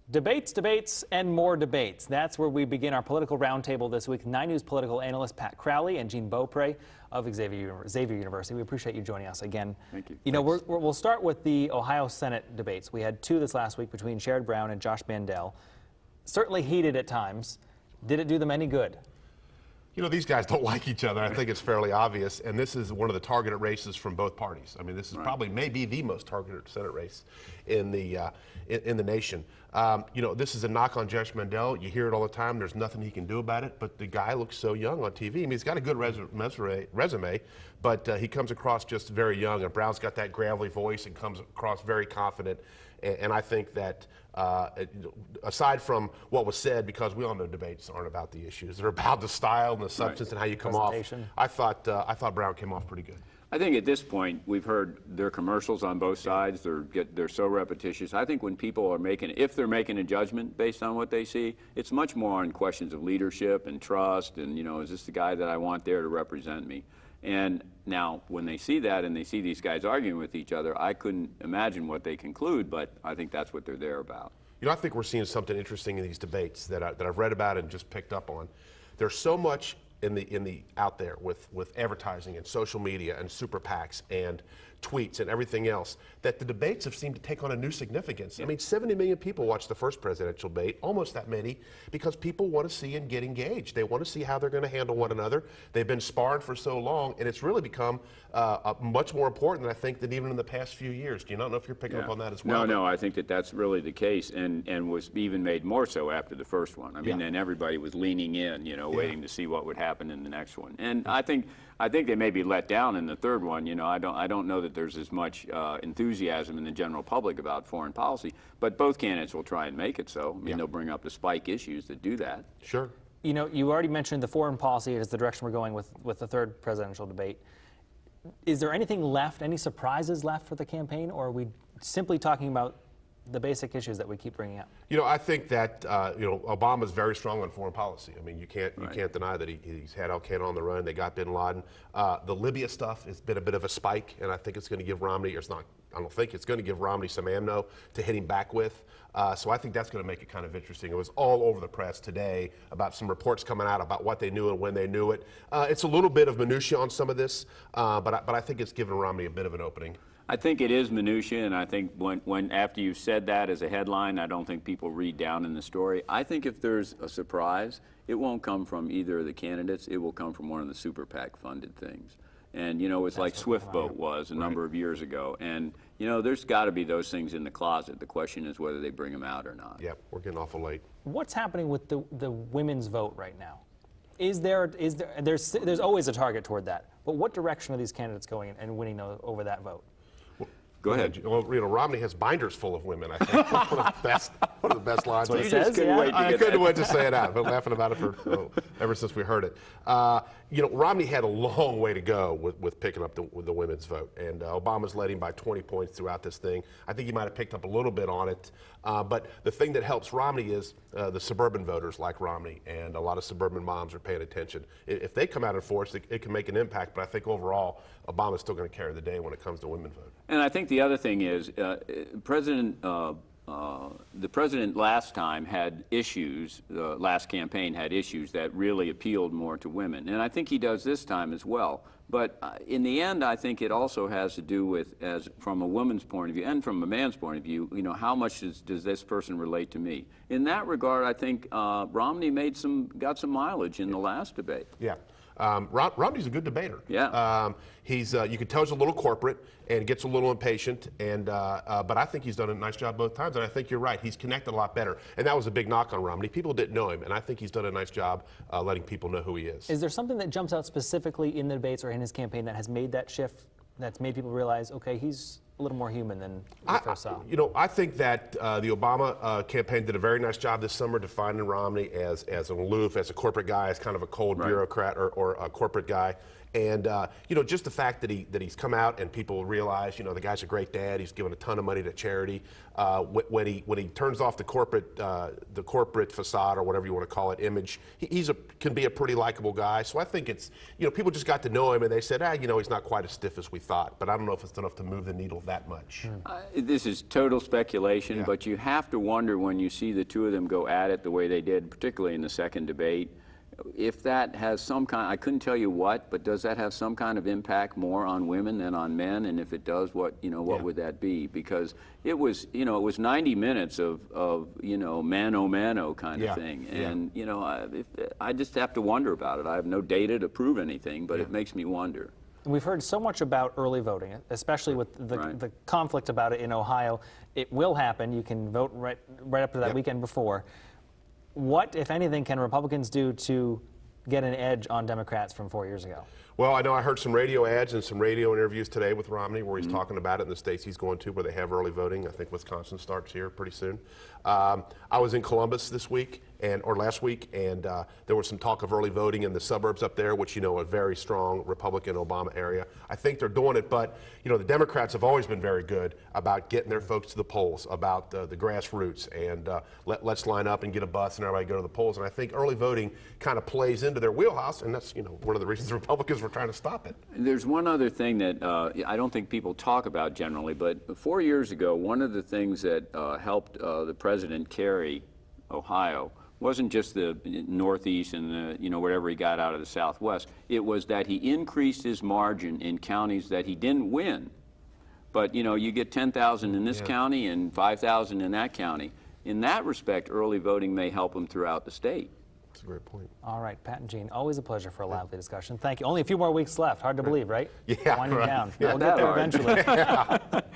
Debates, debates, and more debates. That's where we begin our political roundtable this week. 9 News political analyst Pat Crowley and Jean Beaupre of Xavier University. We appreciate you joining us again. Thank you. You know, we'll start with the Ohio Senate debates. We had 2 this last week between Sherrod Brown and Josh Mandel. Certainly heated at times. Did it do them any good? You know, these guys don't like each other. I think it's fairly obvious, and this is one of the targeted races from both parties. I mean, this is probably maybe the most targeted Senate race in the nation. You know, this is a knock on Josh Mandel. You hear it all the time. There's nothing he can do about it, but the guy looks so young on TV. I mean, he's got a good resume, but he comes across just very young, and Brown's got that gravelly voice and comes across very confident. And I think that aside from what was said, because we all know debates aren't about the issues, they're about the style and the substance and how you come off. I thought Brown came off pretty good. I think at this point we've heard their commercials on both sides. They're so repetitious. I think when people are if they're making a judgment based on what they see, it's much more on questions of leadership and trust. And you know, is this the guy that I want there to represent me? And now, when they see that and they see these guys arguing with each other, I couldn't imagine what they conclude, but I think that's what they're there about. You know, I think we're seeing something interesting in these debates that I've read about and just picked up on. There's so much out there with advertising and social media and super PACs and tweets and everything else that the debates have seemed to take on a new significance. Yeah. I mean, 70 million people watched the first presidential debate, almost that many, because people want to see and get engaged. They want to see how they're going to handle one another. They've been sparring for so long, and it's really become much more important, I think, than even in the past few years. Do you not know if you're picking up on that as well? No, I think that's really the case, and was even made more so after the first one. I mean, and everybody was leaning in, you know, waiting to see what would happen in the next one. And I think they may be let down in the third one. You know, I don't know that there's as much enthusiasm in the general public about foreign policy, but both candidates will try and make it so. I mean, they'll bring up the spike issues that do that. Sure. You know, you already mentioned the foreign policy as the direction we're going with the third presidential debate. Is there anything left, any surprises left for the campaign, or are we simply talking about the basic issues that we keep bringing up? You know, I think that you know, Obama's very strong on foreign policy. I mean, you can't deny that he's had Al-Qaeda on the run. They got Bin Laden. The Libya stuff has been a bit of a spike, and I think it's going to give Romney, or it's not. I don't think it's going to give Romney some ammo to hit him back with. So I think that's going to make it kind of interesting. It was all over the press today about some reports coming out about what they knew and when they knew it. It's a little bit of minutia on some of this, but I think it's given Romney a bit of an opening. I think it is minutia, and I think when after you've said that as a headline, I don't think people read down in the story. I think if there's a surprise, it won't come from either of the candidates. It will come from one of the super PAC funded things. And you know, it's like Swift Boat was a number of years ago. And you know, there's got to be those things in the closet. The question is whether they bring them out or not. Yeah, we're getting awful late. What's happening with the women's vote right now? There's always a target toward that. But what direction are these candidates going and winning over that vote? Go ahead. Well, you know, Romney has binders full of women, I think. one of the best lines. What he says, I couldn't wait to say it out. I've been laughing about it ever since we heard it. You know, Romney had a long way to go with picking up the women's vote, and Obama's led him by 20 points throughout this thing. I think he might have picked up a little bit on it, but the thing that helps Romney is the suburban voters like Romney, and a lot of suburban moms are paying attention. If they come out in force, it can make an impact, but I think overall, Obama's still going to carry the day when it comes to women's vote. And I think the other thing is, the president last time had issues, the last campaign had issues that really appealed more to women. And I think he does this time as well. But in the end, I think it also has to do with, from a woman's point of view and from a man's point of view, you know, how much does this person relate to me? In that regard, I think Romney got some mileage in the last debate. Yeah. Romney's a good debater. Yeah. You can tell he's a little corporate and gets a little impatient, but I think he's done a nice job both times, and I think you're right. He's connected a lot better, and that was a big knock on Romney. People didn't know him, and I think he's done a nice job letting people know who he is. Is there something that jumps out specifically in the debates or in his campaign that has made that shift, that's made people realize, okay, he's a little more human than we first saw? You know, I think that the Obama campaign did a very nice job this summer defining Romney as an aloof, as a corporate guy, as kind of a cold bureaucrat or a corporate guy. And you know, just the fact that he's come out and people realize, you know, the guy's a great dad. He's given a ton of money to charity. When he turns off the corporate facade, or whatever you want to call it, image, can be a pretty likable guy. So I think it's, you know, people just got to know him and they said, you know, he's not quite as stiff as we thought. But I don't know if it's enough to move the needle that much. This is total speculation, but you have to wonder when you see the two of them go at it the way they did, particularly in the second debate, if that has some kind, I couldn't tell you what, but does that have some kind of impact more on women than on men? And if it does, what would that be? Because it was, you know, it was 90 minutes of you know, mano kind of thing. And, you know, I just have to wonder about it. I have no data to prove anything, but it makes me wonder. We've heard so much about early voting, especially with the conflict about it in Ohio. It will happen. You can vote right up to that weekend before. What, if anything, can Republicans do to get an edge on Democrats from 4 years ago? Well, I know I heard some radio ads and some radio interviews today with Romney where he's talking about it in the states he's going to where they have early voting. I think Wisconsin starts here pretty soon. I was in Columbus this week or last week, and there was some talk of early voting in the suburbs up there, which, you know, a very strong Republican Obama area. I think they're doing it, but, you know, the Democrats have always been very good about getting their folks to the polls, about the grassroots, and let's line up and get a bus and everybody go to the polls. And I think early voting kind of plays into their wheelhouse, and that's, you know, one of the reasons Republicans were trying to stop it. There's one other thing that I don't think people talk about generally, but 4 years ago, one of the things that helped the president carry Ohio wasn't just the Northeast and the, you know, whatever he got out of the Southwest. It was that he increased his margin in counties that he didn't win. But, you know, you get 10,000 in this county and 5,000 in that county. In that respect, early voting may help him throughout the state. That's a great point. All right, Pat and Gene, always a pleasure for a lively discussion. Thank you. Only a few more weeks left. Hard to believe, right? Yeah, Winding down. Yeah, We'll get there hard. eventually.